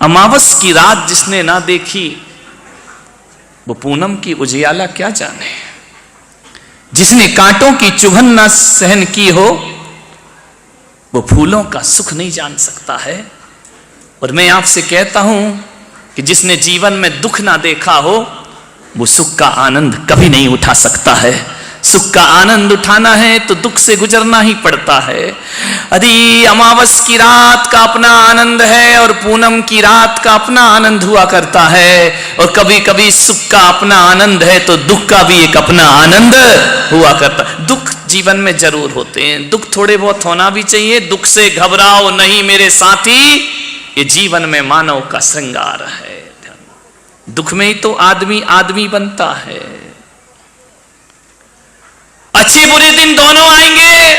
अमावस की रात जिसने ना देखी वो पूनम की उजियाला क्या जाने। जिसने कांटों की चुभन ना सहन की हो वो फूलों का सुख नहीं जान सकता है। और मैं आपसे कहता हूं कि जिसने जीवन में दुख ना देखा हो वो सुख का आनंद कभी नहीं उठा सकता है। सुख का आनंद उठाना है तो दुख से गुजरना ही पड़ता है। यदि अमावस की रात का अपना आनंद है और पूनम की रात का अपना आनंद हुआ करता है, और कभी कभी सुख का अपना आनंद है तो दुख का भी एक अपना आनंद हुआ करता है। दुख जीवन में जरूर होते हैं, दुख थोड़े बहुत होना भी चाहिए। दुख से घबराओ नहीं मेरे साथी, ये जीवन में मानव का श्रृंगार है। दुख में ही तो आदमी आदमी बनता है। अच्छे बुरे दिन दोनों आएंगे,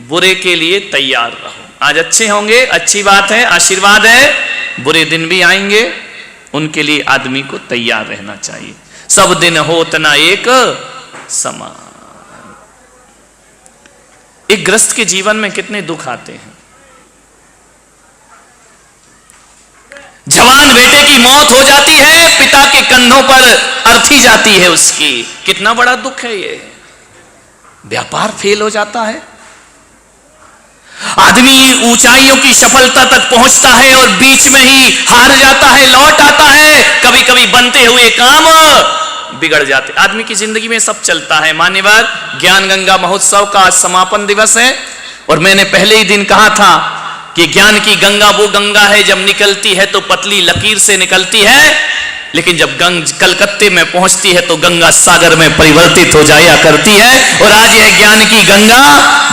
बुरे के लिए तैयार रहो। आज अच्छे होंगे, अच्छी बात है, आशीर्वाद है। बुरे दिन भी आएंगे, उनके लिए आदमी को तैयार रहना चाहिए। सब दिन होत ना एक समान। एक ग्रस्त के जीवन में कितने दुख आते हैं। जवान बेटे की मौत हो जाती है, पिता के कंधों पर अर्थी जाती है उसकी। कितना बड़ा दुख है ये। व्यापार फेल हो जाता है, आदमी ऊंचाइयों की सफलता तक पहुंचता है और बीच में ही हार जाता है, लौट आता है। कभी कभी बनते हुए काम बिगड़ जाते। आदमी की जिंदगी में सब चलता है। मान्यवर ज्ञान गंगा महोत्सव का आज समापन दिवस है, और मैंने पहले ही दिन कहा था कि ज्ञान की गंगा वो गंगा है जब निकलती है तो पतली लकीर से निकलती है, लेकिन जब कलकत्ते में पहुंचती है तो गंगा सागर में परिवर्तित हो जाया करती है। और आज यह ज्ञान की गंगा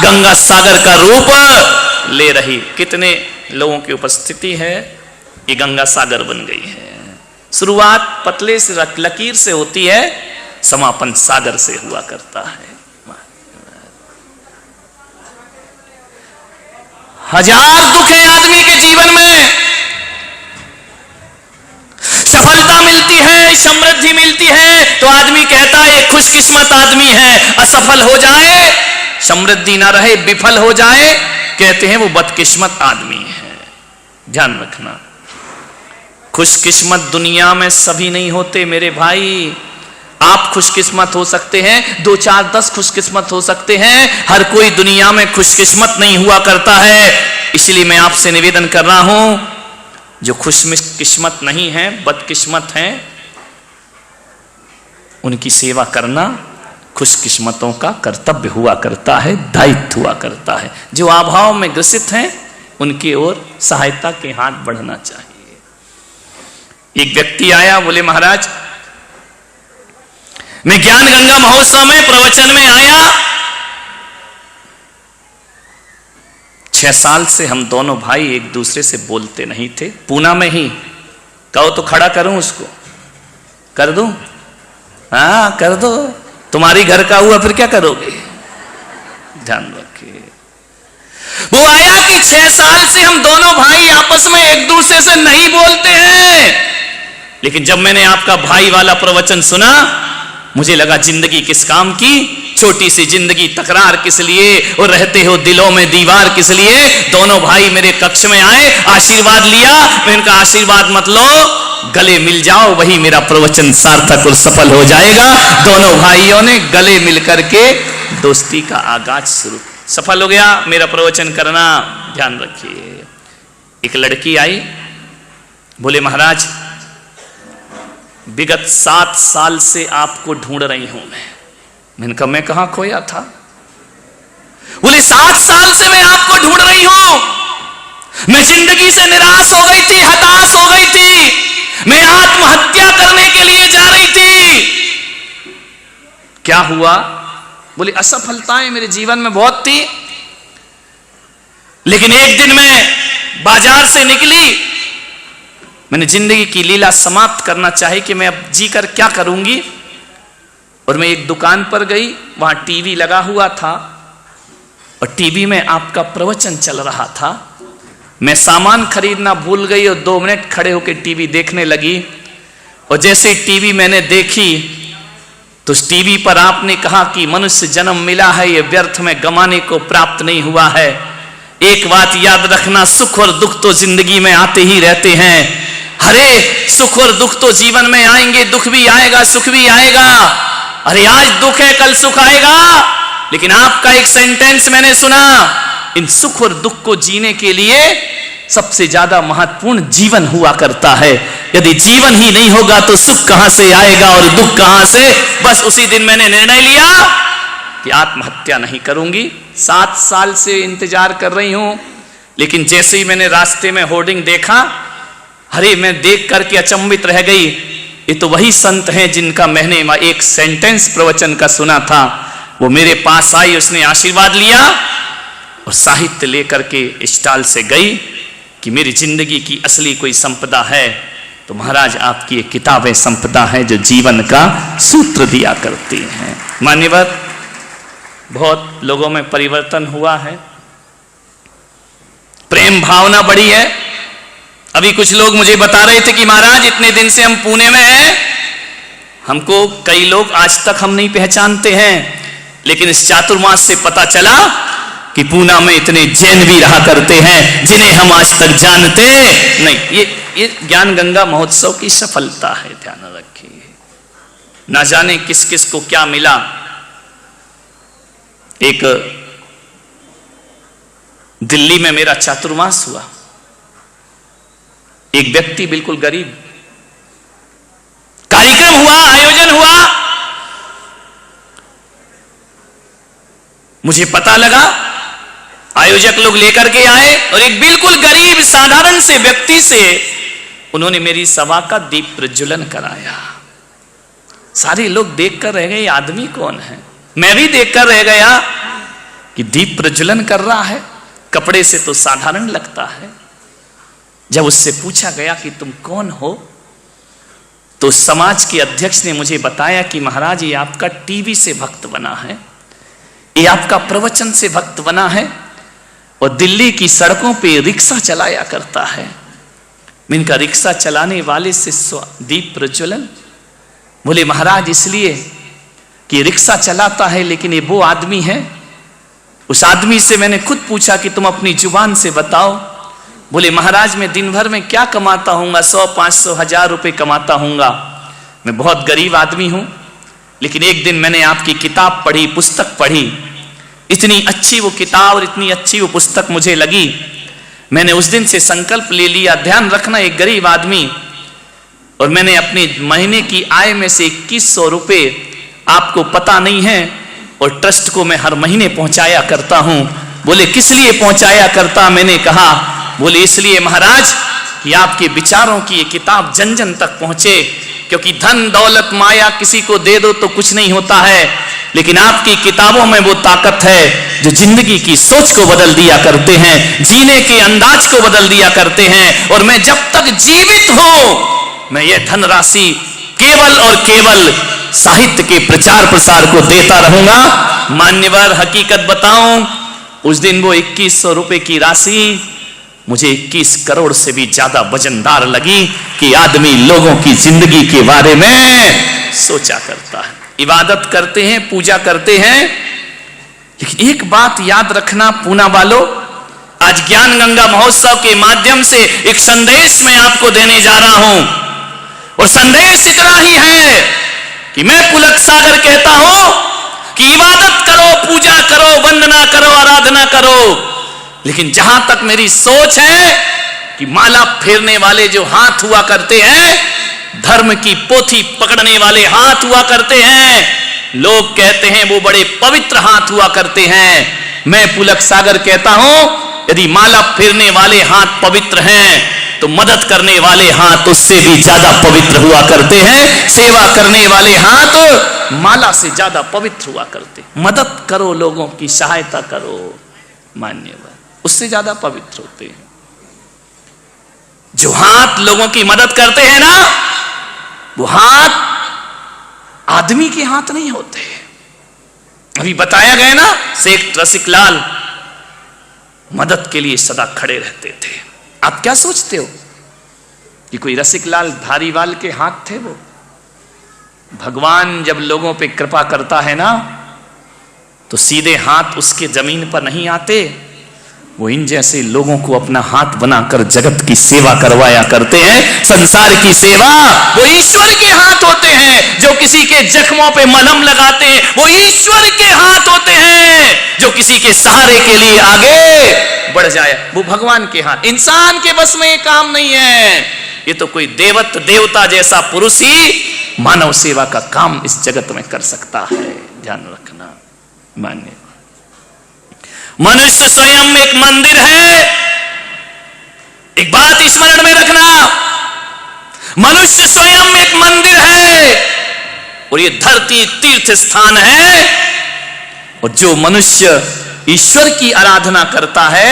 गंगा सागर का रूप ले रही। कितने लोगों की उपस्थिति है, ये गंगा सागर बन गई है। शुरुआत पतले से लकीर से होती है, समापन सागर से हुआ करता है। हजार दुख है आदमी के जीवन में। सफलता मिलती है, समृद्धि मिलती है तो आदमी कहता है खुशकिस्मत आदमी है। असफल हो जाए, समृद्धि ना रहे, विफल हो जाए, कहते हैं वो बदकिस्मत आदमी है। ध्यान रखना, खुशकिस्मत दुनिया में सभी नहीं होते मेरे भाई। आप खुशकिस्मत हो सकते हैं, 2 4 10 खुशकिस्मत हो सकते हैं, हर कोई दुनिया में खुशकिस्मत नहीं हुआ करता है। इसलिए मैं आपसे निवेदन कर रहा हूं, जो खुशकिस्मत नहीं है, बदकिस्मत हैं, उनकी सेवा करना खुशकिस्मतों का कर्तव्य हुआ करता है, दायित्व हुआ करता है। जो अभाव में ग्रसित हैं उनकी ओर सहायता के हाथ बढ़ना चाहिए। एक व्यक्ति आया, बोले महाराज मैं ज्ञान गंगा महोत्सव में प्रवचन में आया, 6 साल से हम दोनों भाई एक दूसरे से बोलते नहीं थे। पूना में ही, कहो तो खड़ा करूं उसको, कर दूं? हाँ कर दो, तुम्हारी घर का हुआ फिर क्या करोगे। ध्यान रखिए। वो आया कि 6 साल से हम दोनों भाई आपस में एक दूसरे से नहीं बोलते हैं, लेकिन जब मैंने आपका भाई वाला प्रवचन सुना मुझे लगा जिंदगी किस काम की, छोटी सी जिंदगी, तकरार किस लिए, और रहते हो दिलों में दीवार किस लिए। दोनों भाई मेरे कक्ष में आए, आशीर्वाद लिया। मैं इनका आशीर्वाद मत लो, गले मिल जाओ, वही मेरा प्रवचन सार्थक और सफल हो जाएगा। दोनों भाइयों ने गले मिलकर के दोस्ती का आगाज शुरू, सफल हो गया मेरा प्रवचन करना। ध्यान रखिए। एक लड़की आई, बोले महाराज विगत 7 साल से आपको ढूंढ रही हूं मैंने कहा मैं कहां खोया था। बोले 7 साल से मैं आपको ढूंढ रही हूं, मैं जिंदगी से निराश हो गई थी, हताश हो गई थी, मैं आत्महत्या करने के लिए जा रही थी। क्या हुआ? बोले असफलताएं मेरे जीवन में बहुत थी, लेकिन एक दिन मैं बाजार से निकली, मैंने जिंदगी की लीला समाप्त करना चाही कि मैं अब जीकर क्या करूंगी। और मैं एक दुकान पर गई, वहां टीवी लगा हुआ था और टीवी में आपका प्रवचन चल रहा था। मैं सामान खरीदना भूल गई और 2 मिनट खड़े होकर टीवी देखने लगी। और जैसे ही टीवी मैंने देखी तो उस टीवी पर आपने कहा कि मनुष्य जन्म मिला है, ये व्यर्थ में गंवाने को प्राप्त नहीं हुआ है। एक बात याद रखना, सुख और दुख तो जिंदगी में आते ही रहते हैं। अरे सुख और दुख तो जीवन में आएंगे, दुख भी आएगा सुख भी आएगा। अरे आज दुख है कल सुख आएगा। लेकिन आपका एक सेंटेंस मैंने सुना, इन सुख और दुख को जीने के लिए सबसे ज्यादा महत्वपूर्ण जीवन हुआ करता है। यदि जीवन ही नहीं होगा तो सुख कहां से आएगा और दुख कहां से। बस उसी दिन मैंने निर्णय लिया कि आत्महत्या नहीं करूंगी। 7 साल से इंतजार कर रही हूं, लेकिन जैसे ही मैंने रास्ते में होर्डिंग देखा, अरे मैं देख करके अचंभित रह गई। ये तो वही संत हैं जिनका मैंने एक सेंटेंस प्रवचन का सुना था। वो मेरे पास आई, उसने आशीर्वाद लिया और साहित्य लेकर के स्टॉल से गई कि मेरी जिंदगी की असली कोई संपदा है तो महाराज आपकी ये किताबें संपदा है जो जीवन का सूत्र दिया करती हैं। मान्यवर, बहुत लोगों में परिवर्तन हुआ है, प्रेम भावना बढ़ी है। अभी कुछ लोग मुझे बता रहे थे कि महाराज इतने दिन से हम पुणे में हैं, हमको कई लोग आज तक हम नहीं पहचानते हैं, लेकिन इस चातुर्मास से पता चला कि पूना में इतने जैन भी रहा करते हैं जिन्हें हम आज तक जानते नहीं। ये ज्ञान गंगा महोत्सव की सफलता है, ध्यान रखिए। ना जाने किस किस को क्या मिला। एक दिल्ली में मेरा चातुर्मास हुआ, एक व्यक्ति बिल्कुल गरीब, कार्यक्रम हुआ, आयोजन हुआ, मुझे पता लगा आयोजक लोग लेकर के आए और एक बिल्कुल गरीब साधारण से व्यक्ति से उन्होंने मेरी सभा का दीप प्रज्वलन कराया। सारे लोग देखकर रह गए, आदमी कौन है। मैं भी देखकर रह गया कि दीप प्रज्वलन कर रहा है, कपड़े से तो साधारण लगता है। जब उससे पूछा गया कि तुम कौन हो, तो समाज के अध्यक्ष ने मुझे बताया कि महाराज ये आपका टीवी से भक्त बना है, ये आपका प्रवचन से भक्त बना है और दिल्ली की सड़कों पे रिक्शा चलाया करता है। इनका रिक्शा चलाने वाले से दीप प्रज्वलन। बोले महाराज इसलिए कि रिक्शा चलाता है, लेकिन ये वो आदमी है। उस आदमी से मैंने खुद पूछा कि तुम अपनी जुबान से बताओ। बोले महाराज मैं दिन भर में क्या कमाता हूँगा, 100, 500, 1000 रुपये कमाता हूँगा। मैं बहुत गरीब आदमी हूँ, लेकिन एक दिन मैंने आपकी किताब पढ़ी, पुस्तक पढ़ी। इतनी अच्छी वो किताब और इतनी अच्छी वो पुस्तक मुझे लगी, मैंने उस दिन से संकल्प ले लिया। ध्यान रखना, एक गरीब आदमी, और मैंने अपने महीने की आय में से 2100 रुपये आपको पता नहीं है, और ट्रस्ट को मैं हर महीने पहुंचाया करता हूं। बोले किस लिए पहुंचाया करता? मैंने कहा बोले इसलिए महाराज कि आपके विचारों की ये किताब जन जन तक पहुंचे, क्योंकि धन दौलत माया किसी को दे दो तो कुछ नहीं होता है, लेकिन आपकी किताबों में वो ताकत है जो जिंदगी की सोच को बदल दिया करते हैं, जीने के अंदाज को बदल दिया करते हैं। और मैं जब तक जीवित हूं मैं ये धनराशि केवल और केवल साहित्य के प्रचार प्रसार को देता रहूंगा। मान्यवर हकीकत बताऊं, उस दिन वो 2100 रुपए की राशि मुझे 21 करोड़ से भी ज्यादा वजनदार लगी कि आदमी लोगों की जिंदगी के बारे में सोचा करता है। इबादत करते हैं, पूजा करते हैं, लेकिन एक बात याद रखना पूना वालों, आज ज्ञान गंगा महोत्सव के माध्यम से एक संदेश मैं आपको देने जा रहा हूं, और संदेश इतना ही है कि मैं पुलक सागर कहता हूं कि इबादत करो, पूजा करो, वंदना करो, आराधना करो, लेकिन जहां तक मेरी सोच है कि माला फेरने वाले जो हाथ हुआ करते हैं, धर्म की पोथी पकड़ने वाले हाथ हुआ करते हैं, लोग कहते हैं वो बड़े पवित्र हाथ हुआ करते हैं। मैं पुलक सागर कहता हूं यदि माला फेरने वाले हाथ पवित्र हैं तो मदद करने वाले हाथ उससे भी ज्यादा पवित्र हुआ करते हैं। सेवा करने वाले हाथ माला से ज्यादा पवित्र हुआ करते। मदद करो, लोगों की सहायता करो, मान्यवर, उससे ज्यादा पवित्र होते हैं। जो हाथ लोगों की मदद करते हैं ना, वो हाथ आदमी के हाथ नहीं होते। अभी बताया गया ना, शेख रसिक लाल मदद के लिए सदा खड़े रहते थे। आप क्या सोचते हो कि कोई रसिक लाल धारीवाल के हाथ थे? वो भगवान जब लोगों पे कृपा करता है ना, तो सीधे हाथ उसके जमीन पर नहीं आते, वो इन जैसे लोगों को अपना हाथ बनाकर जगत की सेवा करवाया करते हैं। संसार की सेवा वो ईश्वर के हाथ होते हैं। जो किसी के जख्मों पे मलहम लगाते हैं वो ईश्वर के हाथ होते हैं। जो किसी के सहारे के लिए आगे बढ़ जाए वो भगवान के हाथ। इंसान के बस में ये काम नहीं है। ये तो कोई देवत देवता जैसा पुरुष ही मानव सेवा का काम इस जगत में कर सकता है। ध्यान रखना। मान्य मनुष्य स्वयं एक मंदिर है। एक बात स्मरण में रखना, मनुष्य स्वयं एक मंदिर है और ये धरती तीर्थ स्थान है। और जो मनुष्य ईश्वर की आराधना करता है,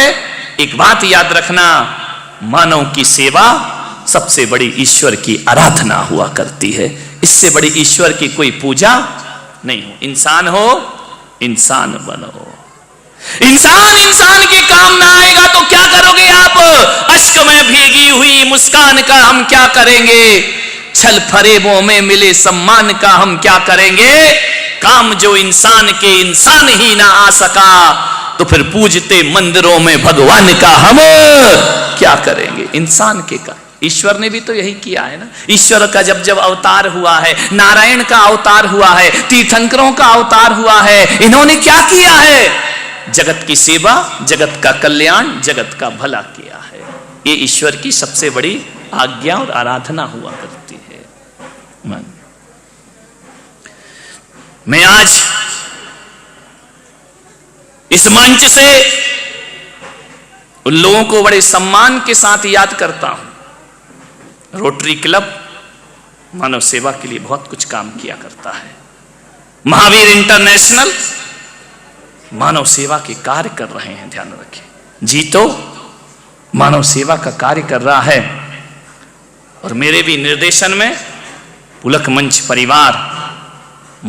एक बात याद रखना, मानव की सेवा सबसे बड़ी ईश्वर की आराधना हुआ करती है। इससे बड़ी ईश्वर की कोई पूजा नहीं हो। इंसान हो, इंसान बनो। इंसान इंसान के काम ना आएगा तो क्या करोगे आप? अश्क में भीगी हुई मुस्कान का हम क्या करेंगे? छल फरेबों में मिले सम्मान का हम क्या करेंगे? काम जो इंसान के इंसान ही ना आ सका तो फिर पूजते मंदिरों में भगवान का हम क्या करेंगे? इंसान के का ईश्वर ने भी तो यही किया है ना। ईश्वर का जब जब अवतार हुआ है, नारायण का अवतार हुआ है, तीर्थंकरों का अवतार हुआ है, इन्होंने क्या किया है? जगत की सेवा, जगत का कल्याण, जगत का भला किया है। ये ईश्वर की सबसे बड़ी आज्ञा और आराधना हुआ करती है। मैं आज इस मंच से उन लोगों को बड़े सम्मान के साथ याद करता हूं। रोटरी क्लब मानव सेवा के लिए बहुत कुछ काम किया करता है। महावीर इंटरनेशनल मानव सेवा के कार्य कर रहे हैं। ध्यान रखें, जी तो मानव सेवा का कार्य कर रहा है। और मेरे भी निर्देशन में पुलक मंच परिवार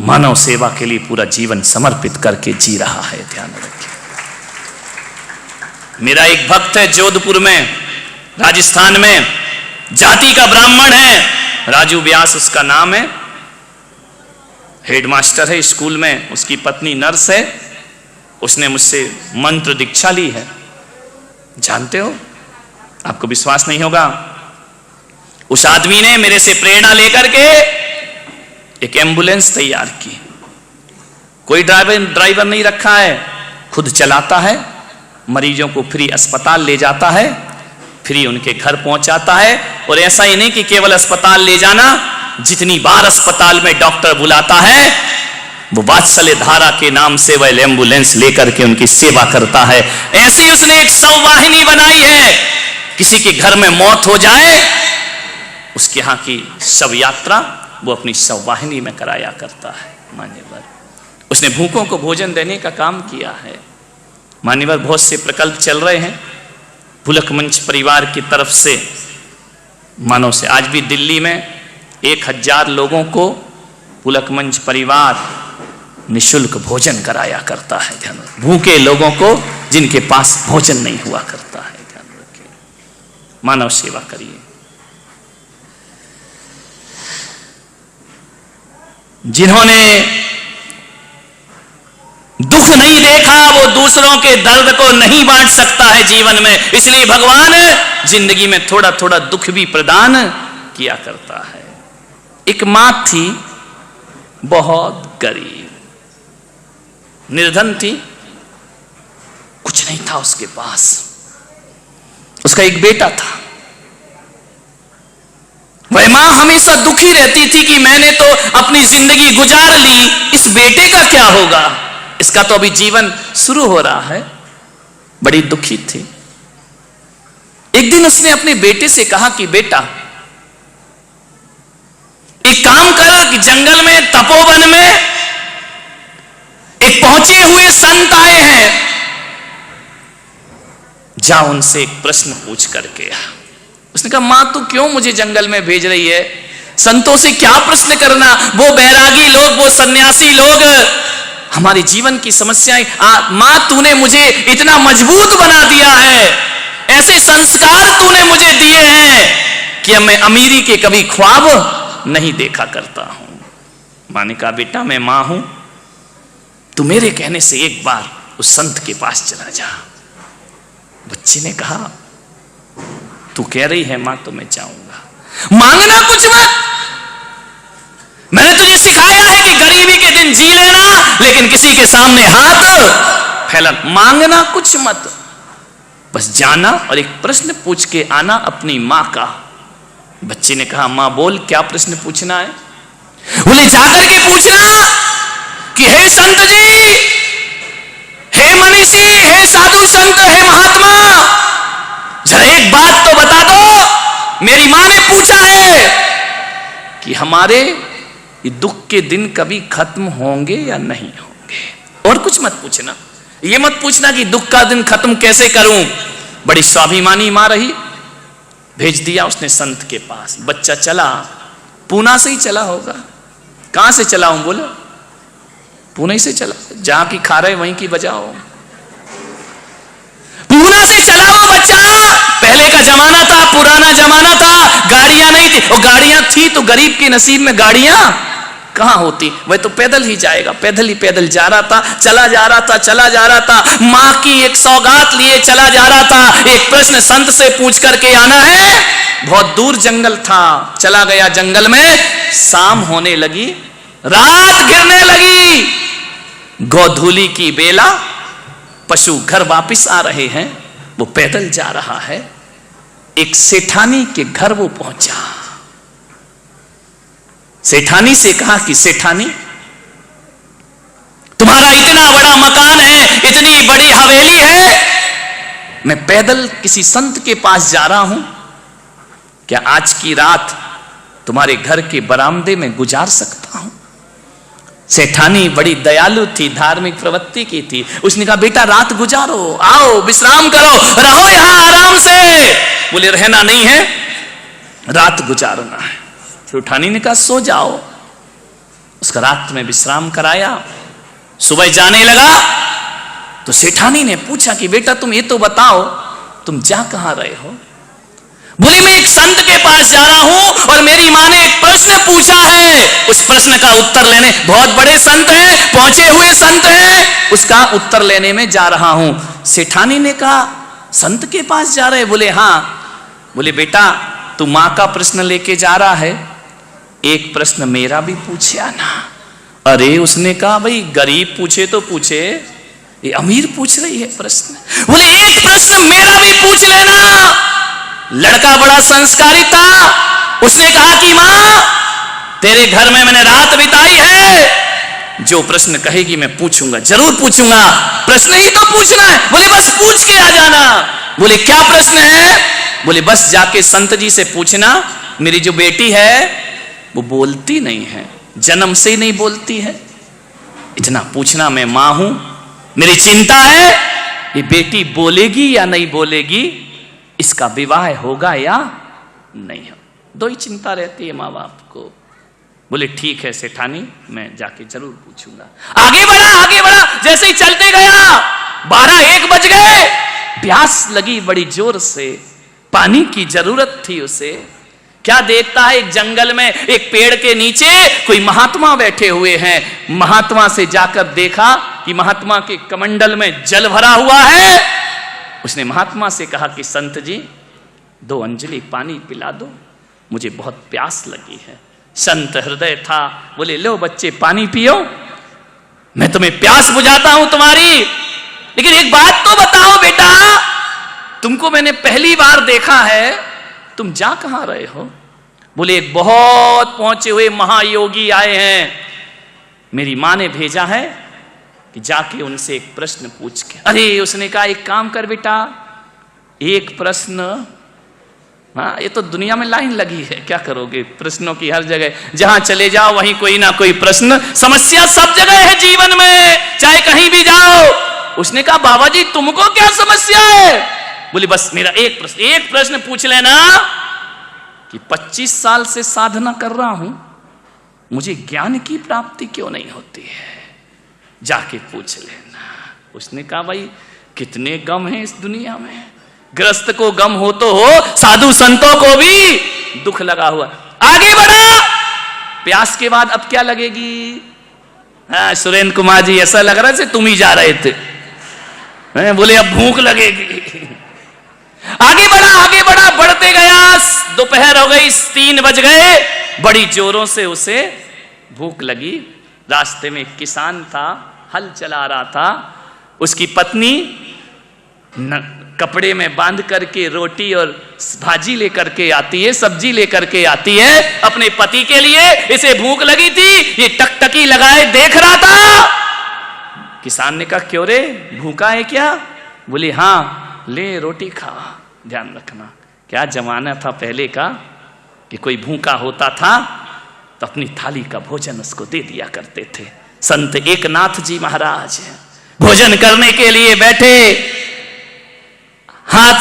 मानव सेवा के लिए पूरा जीवन समर्पित करके जी रहा है। ध्यान रखें, मेरा एक भक्त है जोधपुर में, राजस्थान में, जाति का ब्राह्मण है, राजू व्यास उसका नाम है, हेडमास्टर है स्कूल में, उसकी पत्नी नर्स है। उसने मुझसे मंत्र दीक्षा ली है। जानते हो, आपको विश्वास नहीं होगा, उस आदमी ने मेरे से प्रेरणा लेकर के एक एम्बुलेंस तैयार की। कोई ड्राइवर नहीं रखा है, खुद चलाता है, मरीजों को फ्री अस्पताल ले जाता है, फ्री उनके घर पहुंचाता है। और ऐसा ही नहीं कि केवल अस्पताल ले जाना, जितनी बार अस्पताल में डॉक्टर बुलाता है वो वात्सल्य धारा के नाम से वह एम्बुलेंस लेकर के उनकी सेवा करता है। ऐसे ही उसने एक शव वाहिनी बनाई है। किसी के घर में मौत हो जाए, उसके यहां की शव यात्रा वो अपनी शव वाहिनी में कराया करता है। मान्यवर, उसने भूखों को भोजन देने का काम किया है। मान्यवर, बहुत से प्रकल्प चल रहे हैं पुलक मंच परिवार की तरफ से मानव से। आज भी दिल्ली में 1000 लोगों को पुलक मंच परिवार निशुल्क भोजन कराया करता है। ध्यान, भूखे लोगों को जिनके पास भोजन नहीं हुआ करता है। ध्यान रखिए, मानव सेवा करिए। जिन्होंने दुख नहीं देखा वो दूसरों के दर्द को नहीं बांट सकता है जीवन में। इसलिए भगवान जिंदगी में थोड़ा थोड़ा दुख भी प्रदान किया करता है। एक मां थी, बहुत गरीब, निर्धन थी, कुछ नहीं था उसके पास। उसका एक बेटा था। वह मां हमेशा दुखी रहती थी कि मैंने तो अपनी जिंदगी गुजार ली, इस बेटे का क्या होगा? इसका तो अभी जीवन शुरू हो रहा है। बड़ी दुखी थी। एक दिन उसने अपने बेटे से कहा कि बेटा, एक काम कर कि जंगल में, तपोवन में एक पहुंचे हुए संत आए हैं, जा उनसे एक प्रश्न पूछ करके आ। उसने कहा, मां तू क्यों मुझे जंगल में भेज रही है? संतों से क्या प्रश्न करना? वो बैरागी लोग, वो सन्यासी लोग हमारे जीवन की समस्याएं। मां तूने मुझे इतना मजबूत बना दिया है, ऐसे संस्कार तूने मुझे दिए हैं कि मैं अमीरी के कभी ख्वाब नहीं देखा करता हूं। मां ने कहा, बेटा मैं मां हूं, तू मेरे कहने से एक बार उस संत के पास चला जा। बच्चे ने कहा, तू कह रही है मां तो मैं चाहूंगा। मांगना कुछ मत, मैंने तुझे सिखाया है कि गरीबी के दिन जी लेना, लेकिन किसी के सामने हाथ फैला। मांगना कुछ मत, बस जाना और एक प्रश्न पूछ के आना अपनी मां का। बच्चे ने कहा, मां बोल, क्या प्रश्न पूछना है? बोले, जाकर के पूछना कि हे संत जी, हे मनीषी, हे साधु संत, हे महात्मा, जरा एक बात तो बता दो। मेरी मां ने पूछा है कि हमारे ये दुख के दिन कभी खत्म होंगे या नहीं होंगे। और कुछ मत पूछना, ये मत पूछना कि दुख का दिन खत्म कैसे करूं। बड़ी स्वाभिमानी मां रही, भेज दिया उसने संत के पास। बच्चा चला, पूना से ही चला होगा। कहां से चला हूं? बोलो, पूना से चला, जहां की खा रहे वहीं की बजाओ। पूना से चला वो बच्चा। पहले का जमाना था, पुराना जमाना था, गाड़ियां नहीं थी। और गाड़ियां थी तो गरीब के नसीब में गाड़ियां कहां होती? वह तो पैदल ही जाएगा, पैदल ही पैदल जा रहा था, चला जा रहा था, चला जा रहा था। मां की एक सौगात लिए चला जा रहा था। एक प्रश्न संत से पूछ करके आना है। बहुत दूर जंगल था, चला गया जंगल में। शाम होने लगी, रात घिरने लगी। गोधूली की बेला, पशु घर वापिस आ रहे हैं, वो पैदल जा रहा है। एक सेठानी के घर वो पहुंचा। सेठानी से कहा कि सेठानी, तुम्हारा इतना बड़ा मकान है, इतनी बड़ी हवेली है, मैं पैदल किसी संत के पास जा रहा हूं, क्या आज की रात तुम्हारे घर के बरामदे में गुजार सकता हूं? सेठानी बड़ी दयालु थी, धार्मिक प्रवृत्ति की थी। उसने कहा, बेटा रात गुजारो, आओ विश्राम करो, रहो यहां आराम से। बोले, रहना नहीं है, रात गुजारना है। सेठानी ने कहा, सो जाओ। उसका रात में विश्राम कराया। सुबह जाने लगा तो सेठानी ने पूछा कि बेटा तुम ये तो बताओ, तुम जा कहां रहे हो? बोले, मैं एक संत के पास जा रहा हूं और मेरी मां ने एक प्रश्न पूछा है, उस प्रश्न का उत्तर लेने। बहुत बड़े संत हैं, पहुंचे हुए संत हैं, उसका उत्तर लेने में जा रहा हूं। सेठानी ने कहा, संत के पास जा रहे? बोले, हां। बोले, बेटा तू मां का प्रश्न लेके जा रहा है, एक प्रश्न मेरा भी पूछे आना। अरे उसने कहा, भाई गरीब पूछे तो पूछे, ये अमीर पूछ रही है प्रश्न। बोले, एक प्रश्न मेरा भी पूछ लेना। लड़का बड़ा संस्कारी था, उसने कहा कि मां तेरे घर में मैंने रात बिताई है, जो प्रश्न कहेगी मैं पूछूंगा, जरूर पूछूंगा। प्रश्न ही तो पूछना है। बोले, बस पूछ के आ जाना। बोले, क्या प्रश्न है? बोले, बस जाके संत जी से पूछना, मेरी जो बेटी है वो बोलती नहीं है, जन्म से ही नहीं बोलती है, इतना पूछना। मैं मां हूं, मेरी चिंता है ये बेटी बोलेगी या नहीं बोलेगी, इसका विवाह होगा या नहीं हो। दो ही चिंता रहती है मां बाप को। बोले, ठीक है सेठानी, मैं जाके जरूर पूछूंगा। आगे बढ़ा, आगे बढ़ा, जैसे ही चलते गया 12-1 बज गए। प्यास लगी बड़ी जोर से, पानी की जरूरत थी उसे। क्या देखता है, एक जंगल में एक पेड़ के नीचे कोई महात्मा बैठे हुए हैं। महात्मा से जाकर देखा कि महात्मा के कमंडल में जल भरा हुआ है। उसने महात्मा से कहा कि संत जी 2 अंजलि पानी पिला दो, मुझे बहुत प्यास लगी है। संत हृदय था, बोले, लो बच्चे पानी पियो, मैं तुम्हें प्यास बुझाता हूं तुम्हारी, लेकिन एक बात तो बताओ बेटा, तुमको मैंने पहली बार देखा है, तुम जा कहां रहे हो? बोले, एक बहुत पहुंचे हुए महायोगी आए हैं, मेरी मां ने भेजा है कि जाके उनसे एक प्रश्न पूछ के। अरे उसने कहा, एक काम कर बेटा, एक प्रश्न, हाँ ये तो दुनिया में लाइन लगी है, क्या करोगे प्रश्नों की, हर जगह जहां चले जाओ वहीं कोई ना कोई प्रश्न। समस्या सब जगह है जीवन में, चाहे कहीं भी जाओ। उसने कहा, बाबा जी तुमको क्या समस्या है? बोले, बस मेरा एक प्रश्न पूछ लेना कि 25 साल से साधना कर रहा हूं, मुझे ज्ञान की प्राप्ति क्यों नहीं होती है, जाके पूछ लेना। उसने कहा, भाई कितने गम हैं इस दुनिया में, ग्रस्त को गम हो तो हो, साधु संतों को भी दुख लगा हुआ। आगे बढ़ा, प्यास के बाद अब क्या लगेगी? हाँ सुरेंद्र कुमार जी, ऐसा लग रहा है तुम ही जा रहे थे। बोले, अब भूख लगेगी। आगे बढ़ा, बढ़ते गया। दोपहर हो गई, 3 बज गए। बड़ी जोरों से उसे भूख लगी। रास्ते में एक किसान था, हल चला रहा था। उसकी पत्नी कपड़े में बांध करके रोटी और भाजी लेकर के आती है, सब्जी लेकर के आती है अपने पति के लिए। इसे भूख लगी थी, ये टकटकी लगाए देख रहा था। किसान ने कहा, क्यों रे, भूखा है क्या? बोली, हाँ, ले रोटी खा। ध्यान रखना, क्या जमाना था पहले का कि कोई भूखा होता था तो अपनी थाली का भोजन उसको दे दिया करते थे। संत एकनाथ जी महाराज भोजन करने के लिए बैठे, हाथ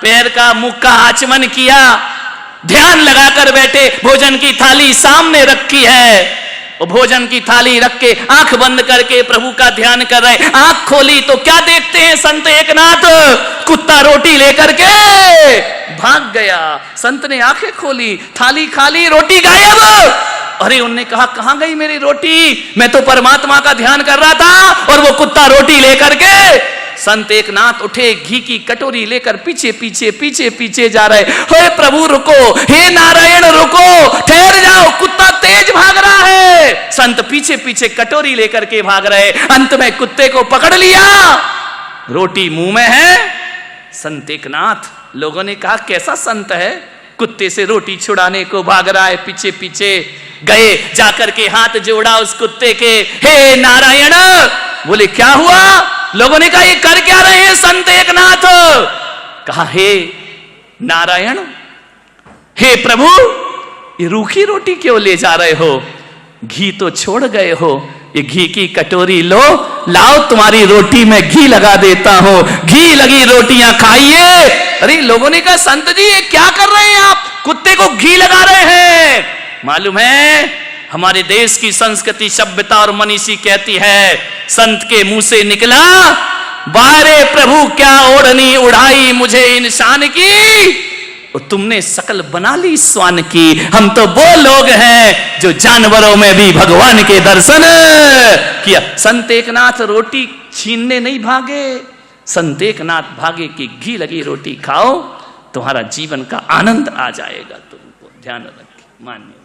पैर का मुख का आचमन किया, ध्यान लगाकर बैठे। भोजन की थाली सामने रखी है, और भोजन की थाली रख के आंख बंद करके प्रभु का ध्यान कर रहे। आंख खोली तो क्या देखते हैं संत एकनाथ? कुत्ता रोटी लेकर के भाग गया। संत ने आंखें खोली, थाली खाली, रोटी गायब। अरे, उनने कहा, कहां गई मेरी रोटी? मैं तो परमात्मा का ध्यान कर रहा था और वो कुत्ता रोटी लेकर के। संत एकनाथ उठे, घी की कटोरी लेकर पीछे जा रहे। हे प्रभु रुको, हे नारायण रुको, ठहर जाओ, कुत्ता तेज भाग रहा है। संत पीछे कटोरी लेकर के भाग रहे। अंत में कुत्ते को पकड़ लिया, रोटी मुंह में है। संत एकनाथ, लोगों ने कहा, कैसा संत है, कुत्ते से रोटी छुड़ाने को भाग रहा है। पीछे गए, जाकर के हाथ जोड़ा उस कुत्ते के, हे नारायण। बोले, क्या हुआ? लोगों ने कहा, ये कर क्या रहे हैं संत एकनाथ? कहा, हे नारायण, हे प्रभु, ये रूखी रोटी क्यों ले जा रहे हो? घी तो छोड़ गए हो, ये घी की कटोरी लो, लाओ तुम्हारी रोटी में घी लगा देता हूं, घी लगी रोटियां खाइए। अरे, लोगों ने कहा, संत जी ये क्या कर रहे हैं आप? कुत्ते को घी लगा रहे हैं। मालूम है, हमारे देश की संस्कृति, सभ्यता और मनीषी कहती है, संत के मुंह से निकला, बारे प्रभु क्या ओढ़नी उड़ाई मुझे इंसान की, और तुमने शकल बना ली स्वान की। हम तो वो लोग हैं जो जानवरों में भी भगवान के दर्शन किया। संत एकनाथ रोटी छीनने नहीं भागे, संत एकनाथ भागे कि घी लगी रोटी खाओ, तुम्हारा जीवन का आनंद आ जाएगा। तुमको ध्यान रखिए। मान्य।